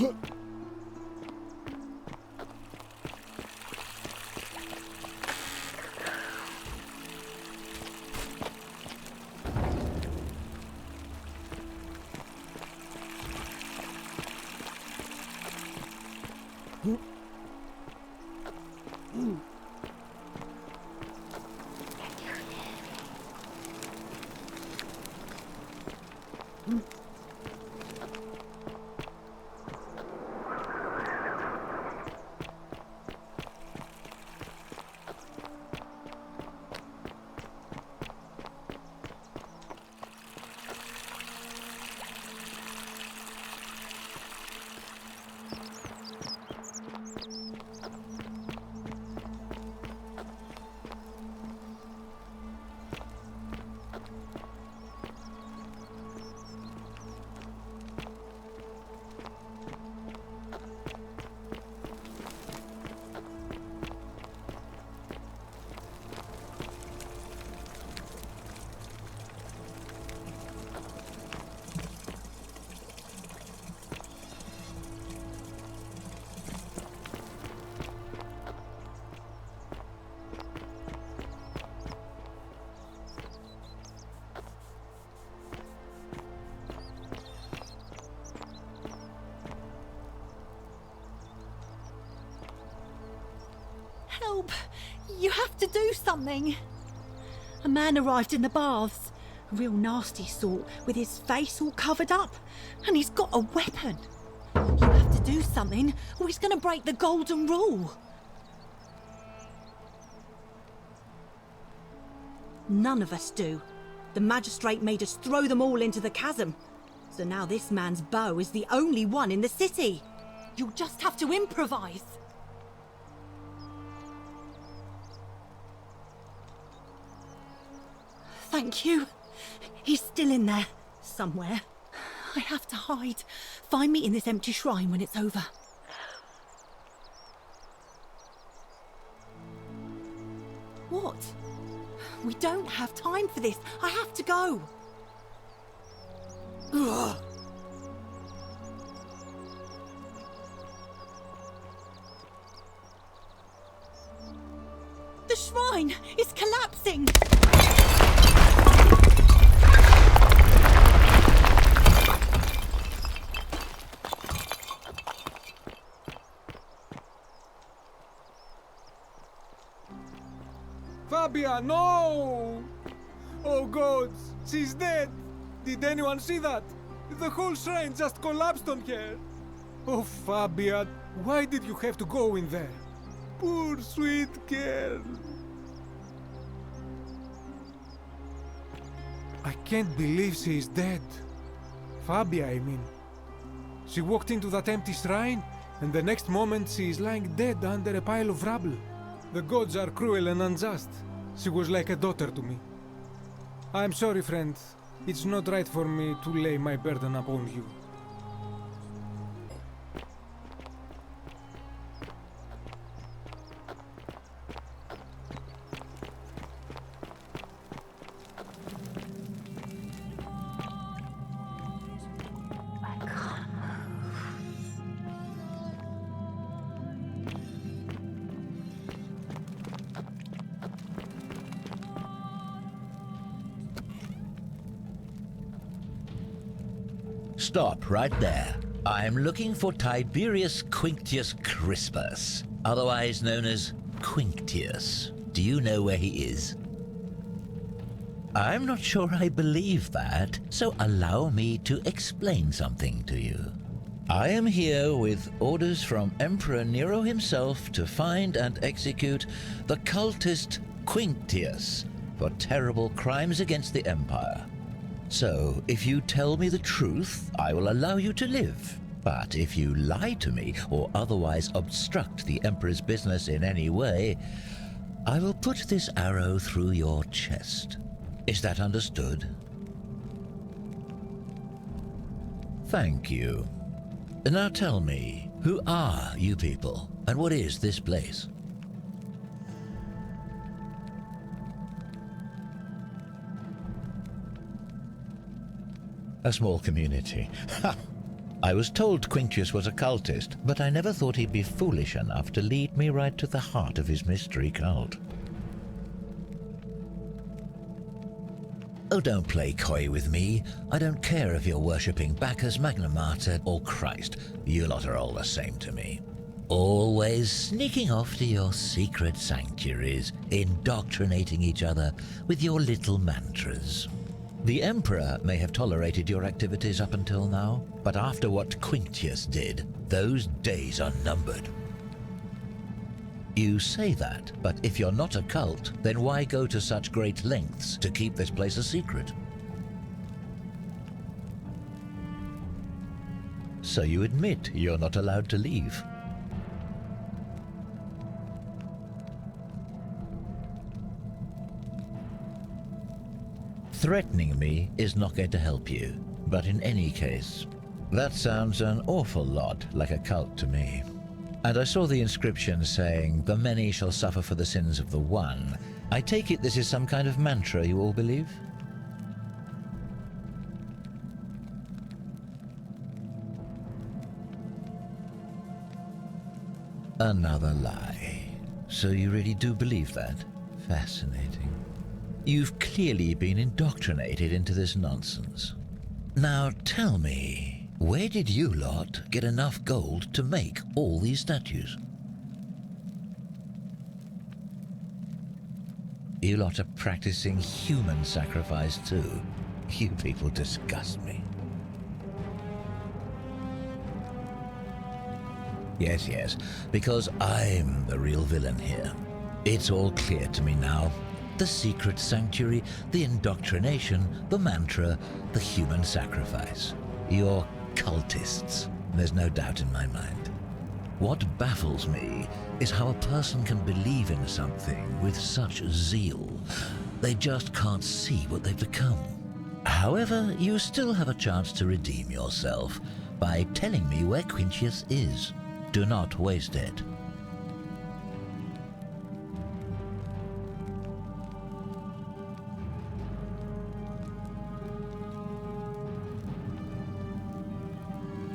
Help! You have to do something! A man arrived in the baths. A real nasty sort, with his face all covered up. And he's got a weapon. You have to do something, or he's going to break the golden rule. None of us do. The magistrate made us throw them all into the chasm. So now this man's bow is the only one in the city. You'll just have to improvise. Thank you. He's still in there, somewhere. I have to hide. Find me in this empty shrine when it's over. What? We don't have time for this. I have to go. Ugh. The shrine is collapsing! Fabia, no! Oh gods, she's dead! Did anyone see that? The whole shrine just collapsed on her! Oh Fabia, why did you have to go in there? Poor sweet girl! I can't believe she is dead. Fabia, I mean. She walked into that empty shrine, and the next moment she is lying dead under a pile of rubble. The gods are cruel and unjust. She was like a daughter to me. I'm sorry, friend. It's not right for me to lay my burden upon you. Stop right there. I'm looking for Tiberius Quinctius Crispus, otherwise known as Quinctius. Do you know where he is? I'm not sure I believe that, so allow me to explain something to you. I am here with orders from Emperor Nero himself to find and execute the cultist Quinctius for terrible crimes against the Empire. So, if you tell me the truth, I will allow you to live. But if you lie to me or otherwise obstruct the Emperor's business in any way, I will put this arrow through your chest. Is that understood? Thank you. Now tell me, who are you people, and what is this place? A small community. Ha! I was told Quintius was a cultist, but I never thought he'd be foolish enough to lead me right to the heart of his mystery cult. Oh, don't play coy with me. I don't care if you're worshipping Bacchus, Magna Mater, or Christ. You lot are all the same to me. Always sneaking off to your secret sanctuaries, indoctrinating each other with your little mantras. The Emperor may have tolerated your activities up until now, but after what Quintius did, those days are numbered. You say that, but if you're not a cult, then why go to such great lengths to keep this place a secret? So you admit you're not allowed to leave. Threatening me is not going to help you, but in any case, that sounds an awful lot like a cult to me. And I saw the inscription saying, "The many shall suffer for the sins of the one." I take it this is some kind of mantra you all believe? Another lie. So you really do believe that? Fascinating. You've clearly been indoctrinated into this nonsense. Now tell me, where did you lot get enough gold to make all these statues? You lot are practicing human sacrifice too. You people disgust me. Yes, because I'm the real villain here. It's all clear to me now. The secret sanctuary, the indoctrination, the mantra, the human sacrifice. You're cultists, there's no doubt in my mind. What baffles me is how a person can believe in something with such zeal. They just can't see what they've become. However, you still have a chance to redeem yourself by telling me where Quintius is. Do not waste it.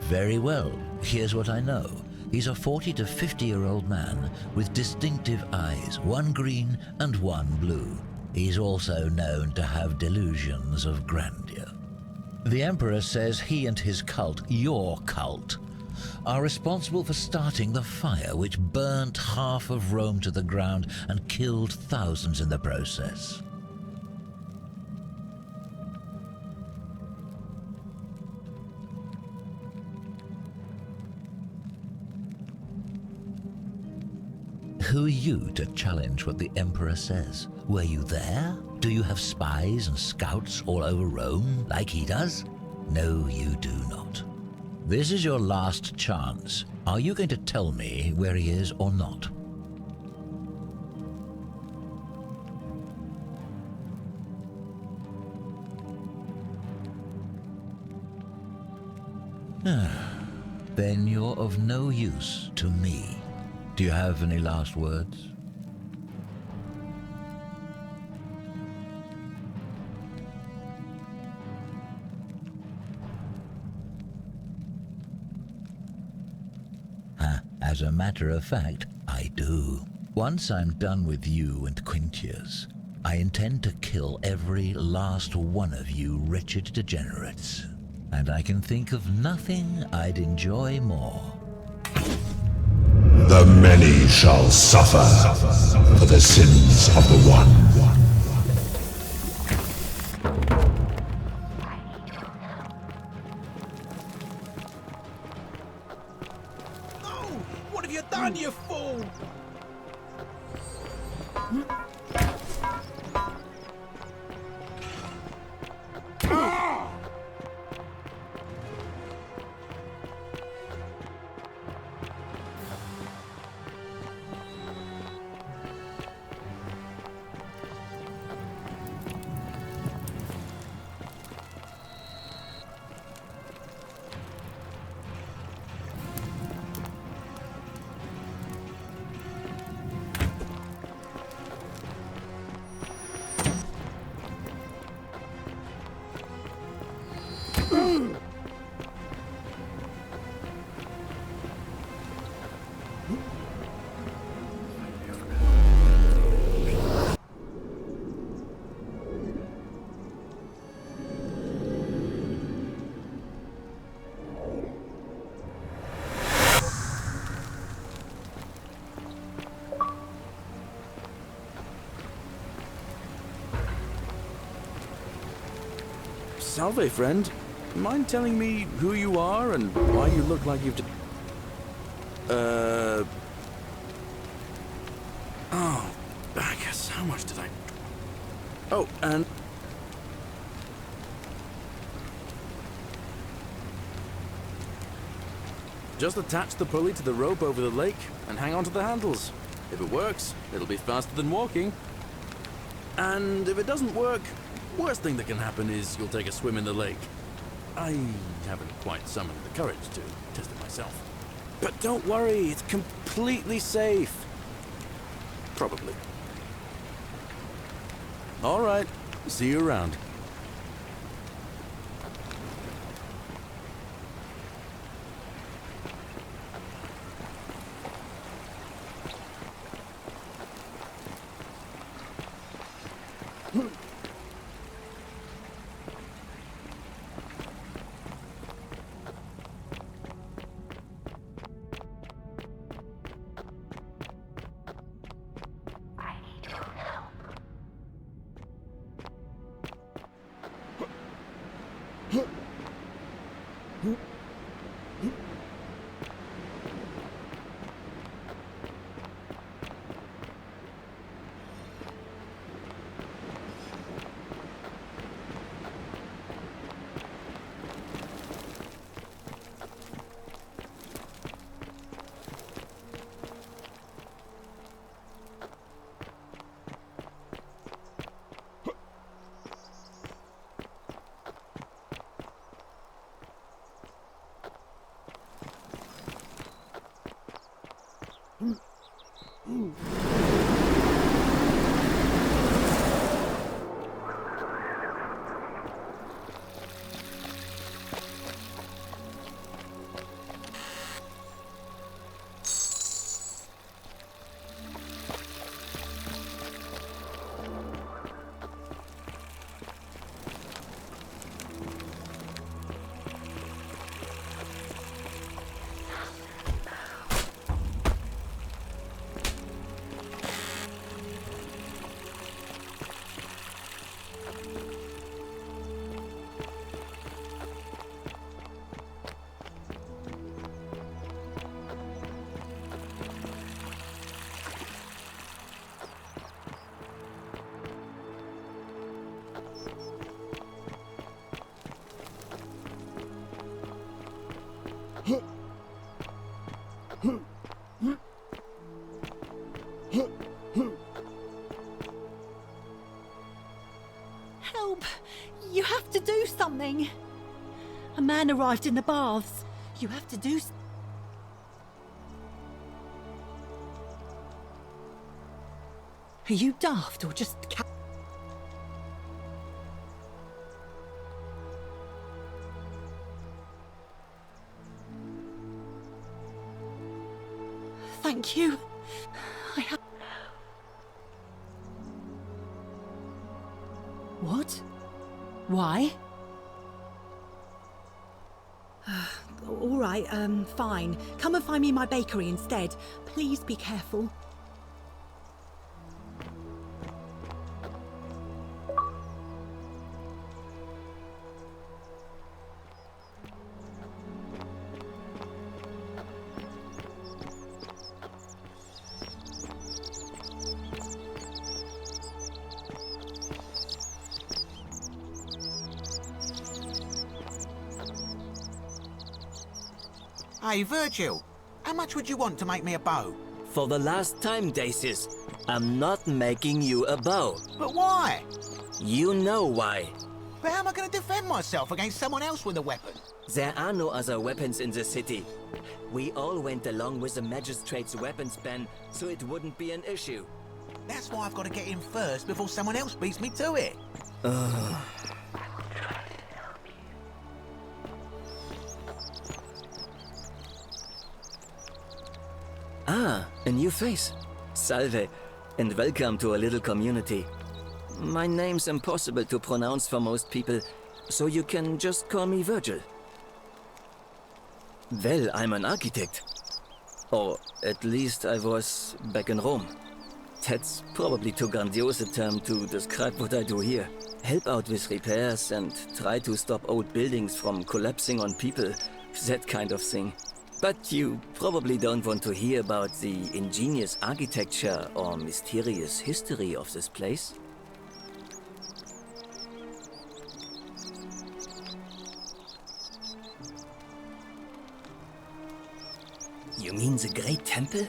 Very well, here's what I know. He's a 40 to 50-year-old man with distinctive eyes, one green and one blue. He's also known to have delusions of grandeur. The Emperor says he and his cult, your cult, are responsible for starting the fire which burnt half of Rome to the ground and killed thousands in the process. Who are you to challenge what the Emperor says? Were you there? Do you have spies and scouts all over Rome like he does? No, you do not. This is your last chance. Are you going to tell me where he is or not? Then you're of no use to me. Do you have any last words? As a matter of fact, I do. Once I'm done with you and Quintius, I intend to kill every last one of you wretched degenerates. And I can think of nothing I'd enjoy more. The many shall suffer for the sins of the one. No! What have you done, you fool? Salve, friend. Mind telling me who you are and why you look like you've... Oh, I guess how much did I... Oh, and... Just attach the pulley to the rope over the lake and hang on to the handles. If it works, it'll be faster than walking. And if it doesn't work, worst thing that can happen is you'll take a swim in the lake. I haven't quite summoned the courage to test it myself. But don't worry, it's completely safe. Probably. All right, see you around. Help! You have to do something! A man arrived in the baths. You have to do... Are you daft or just... Thank you. I have... What? Why? All right, fine. Come and find me in my bakery instead. Please be careful. Hey, Virgil, how much would you want to make me a bow? For the last time, Dacis, I'm not making you a bow. But why? You know why. But how am I going to defend myself against someone else with a weapon? There are no other weapons in the city. We all went along with the magistrate's weapons ban, so it wouldn't be an issue. That's why I've got to get in first before someone else beats me to it. Ah, a new face. Salve, and welcome to a little community. My name's impossible to pronounce for most people, so you can just call me Virgil. Well, I'm an architect. Or at least I was back in Rome. That's probably too grandiose a term to describe what I do here. help out with repairs and try to stop old buildings from collapsing on people, that kind of thing. But you probably don't want to hear about the ingenious architecture or mysterious history of this place. You mean the Great Temple?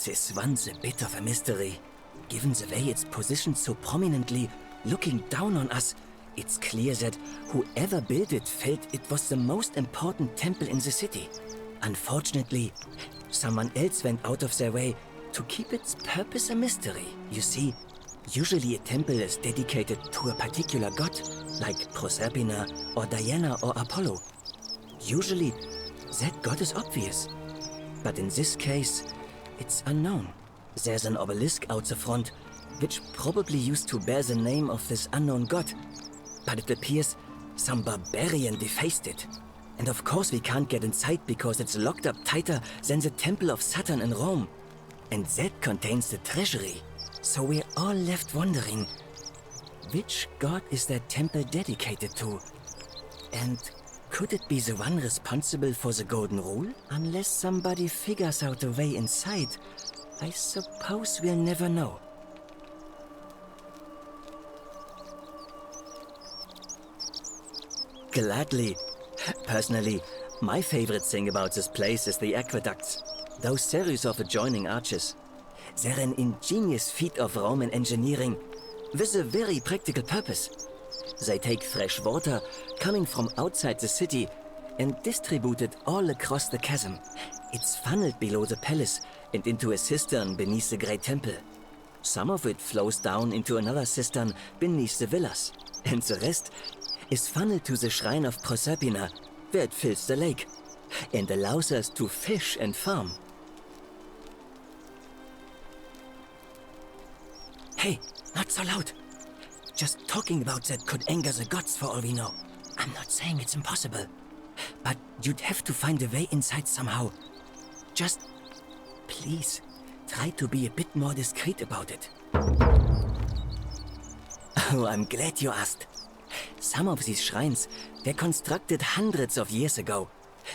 This one's a bit of a mystery. Given the way it's positioned so prominently, looking down on us, it's clear that whoever built it felt it was the most important temple in the city. Unfortunately, someone else went out of their way to keep its purpose a mystery. You see, usually a temple is dedicated to a particular god, like Proserpina or Diana or Apollo. Usually, that god is obvious. But in this case, it's unknown. There's an obelisk out the front, which probably used to bear the name of this unknown god. But it appears some barbarian defaced it. And of course we can't get inside because it's locked up tighter than the Temple of Saturn in Rome. And that contains the treasury. So we're all left wondering, which god is that temple dedicated to? And could it be the one responsible for the Golden Rule? Unless somebody figures out a way inside, I suppose we'll never know. Gladly. Personally, my favorite thing about this place is the aqueducts. Those series of adjoining arches. They're an ingenious feat of Roman engineering with a very practical purpose. They take fresh water coming from outside the city and distribute it all across the chasm. It's funneled below the palace and into a cistern beneath the Great Temple. Some of it flows down into another cistern beneath the villas, and the rest is funneled to the shrine of Proserpina, where it fills the lake, and allows us to fish and farm. Hey, not so loud. Just talking about that could anger the gods for all we know. I'm not saying it's impossible, but you'd have to find a way inside somehow. Just, please, try to be a bit more discreet about it. Oh, I'm glad you asked. Some of these shrines were constructed hundreds of years ago,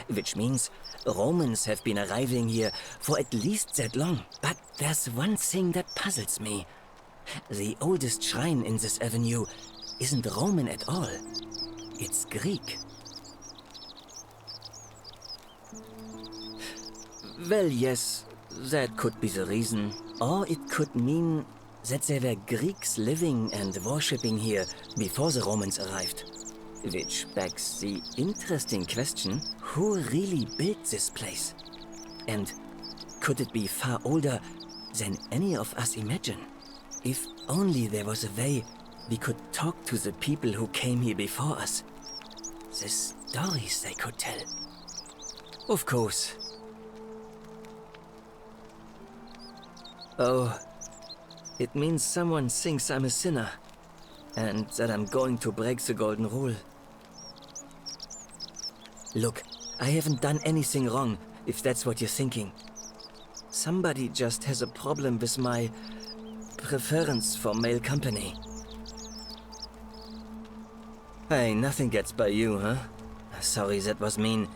which means Romans have been arriving here for at least that long. But there's one thing that puzzles me. The oldest shrine in this avenue isn't Roman at all. It's Greek. Well, yes, that could be the reason. Or it could mean that there were Greeks living and worshipping here before the Romans arrived. Which begs the interesting question, who really built this place? And could it be far older than any of us imagine? If only there was a way we could talk to the people who came here before us. The stories they could tell. Of course. Oh, it means someone thinks I'm a sinner, and that I'm going to break the Golden Rule. Look, I haven't done anything wrong, if that's what you're thinking. Somebody just has a problem with my preference for male company. Hey, nothing gets by you, huh? Sorry, that was mean.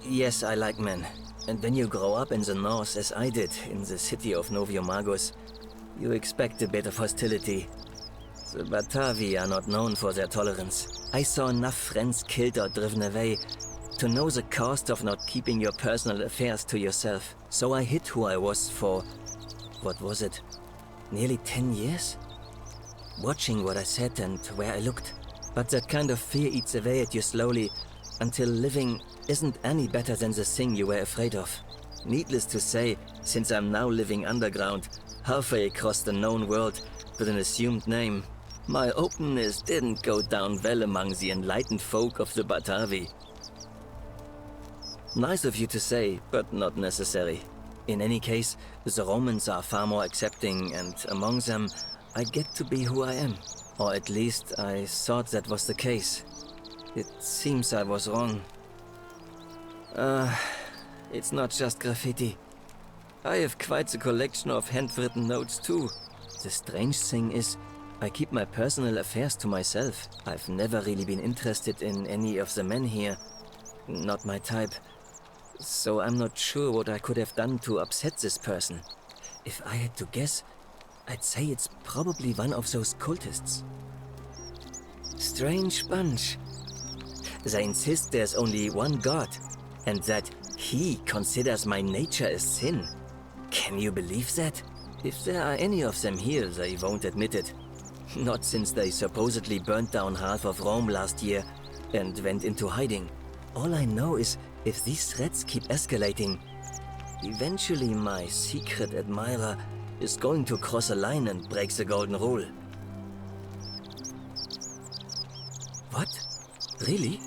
Yes, I like men. And when you grow up in the north, as I did, in the city of Noviomagus, you expect a bit of hostility. The Batavi are not known for their tolerance. I saw enough friends killed or driven away to know the cost of not keeping your personal affairs to yourself. So I hid who I was for, what was it, nearly 10 years? Watching what I said and where I looked. But that kind of fear eats away at you slowly, until living isn't any better than the thing you were afraid of. Needless to say, since I'm now living underground, halfway across the known world with an assumed name, my openness didn't go down well among the enlightened folk of the Batavi. Nice of you to say, but not necessary. In any case, the Romans are far more accepting, and among them, I get to be who I am. Or at least, I thought that was the case. It seems I was wrong. It's not just graffiti. I have quite a collection of handwritten notes too. The strange thing is, I keep my personal affairs to myself. I've never really been interested in any of the men here. Not my type. So I'm not sure what I could have done to upset this person. If I had to guess, I'd say it's probably one of those cultists. Strange bunch. They insist there's only one God, and that he considers my nature a sin. Can you believe that? If there are any of them here, they won't admit it. Not since they supposedly burnt down half of Rome last year and went into hiding. All I know is if these threats keep escalating, eventually my secret admirer is going to cross a line and break the golden rule. What? Really?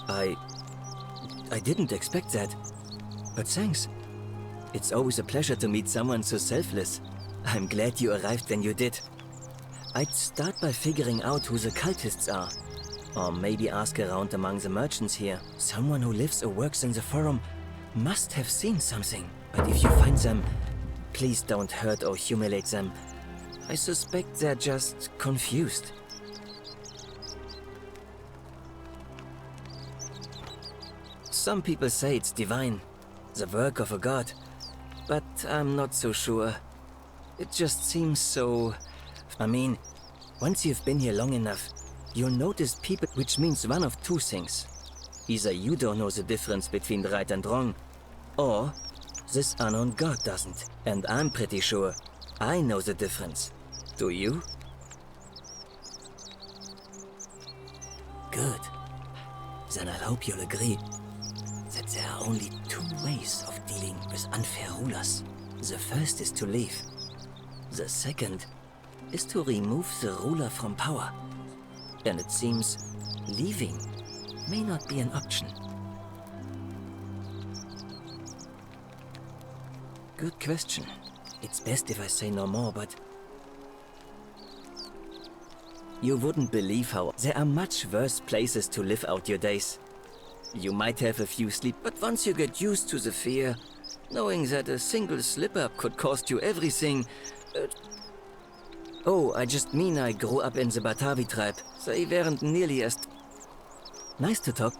I didn't expect that. But thanks. It's always a pleasure to meet someone so selfless. I'm glad you arrived when you did. I'd start by figuring out who the cultists are. Or maybe ask around among the merchants here. Someone who lives or works in the forum must have seen something. But if you find them, please don't hurt or humiliate them. I suspect they're just confused. Some people say it's divine, the work of a god, but I'm not so sure. It just seems so... I mean, once you've been here long enough, you'll notice people, which means one of two things. Either you don't know the difference between right and wrong, or this unknown god doesn't. And I'm pretty sure I know the difference. Do you? Good. Then I hope you'll agree that there are only two ways of dealing with unfair rulers. The first is to leave. The second is to remove the ruler from power. And it seems leaving may not be an option. Good question. It's best if I say no more, but... You wouldn't believe how there are much worse places to live out your days. You might have a few sleep, but once you get used to the fear, knowing that a single slip-up could cost you everything... Oh, I just mean I grew up in the Batavi tribe. They weren't nearly as... Nice to talk.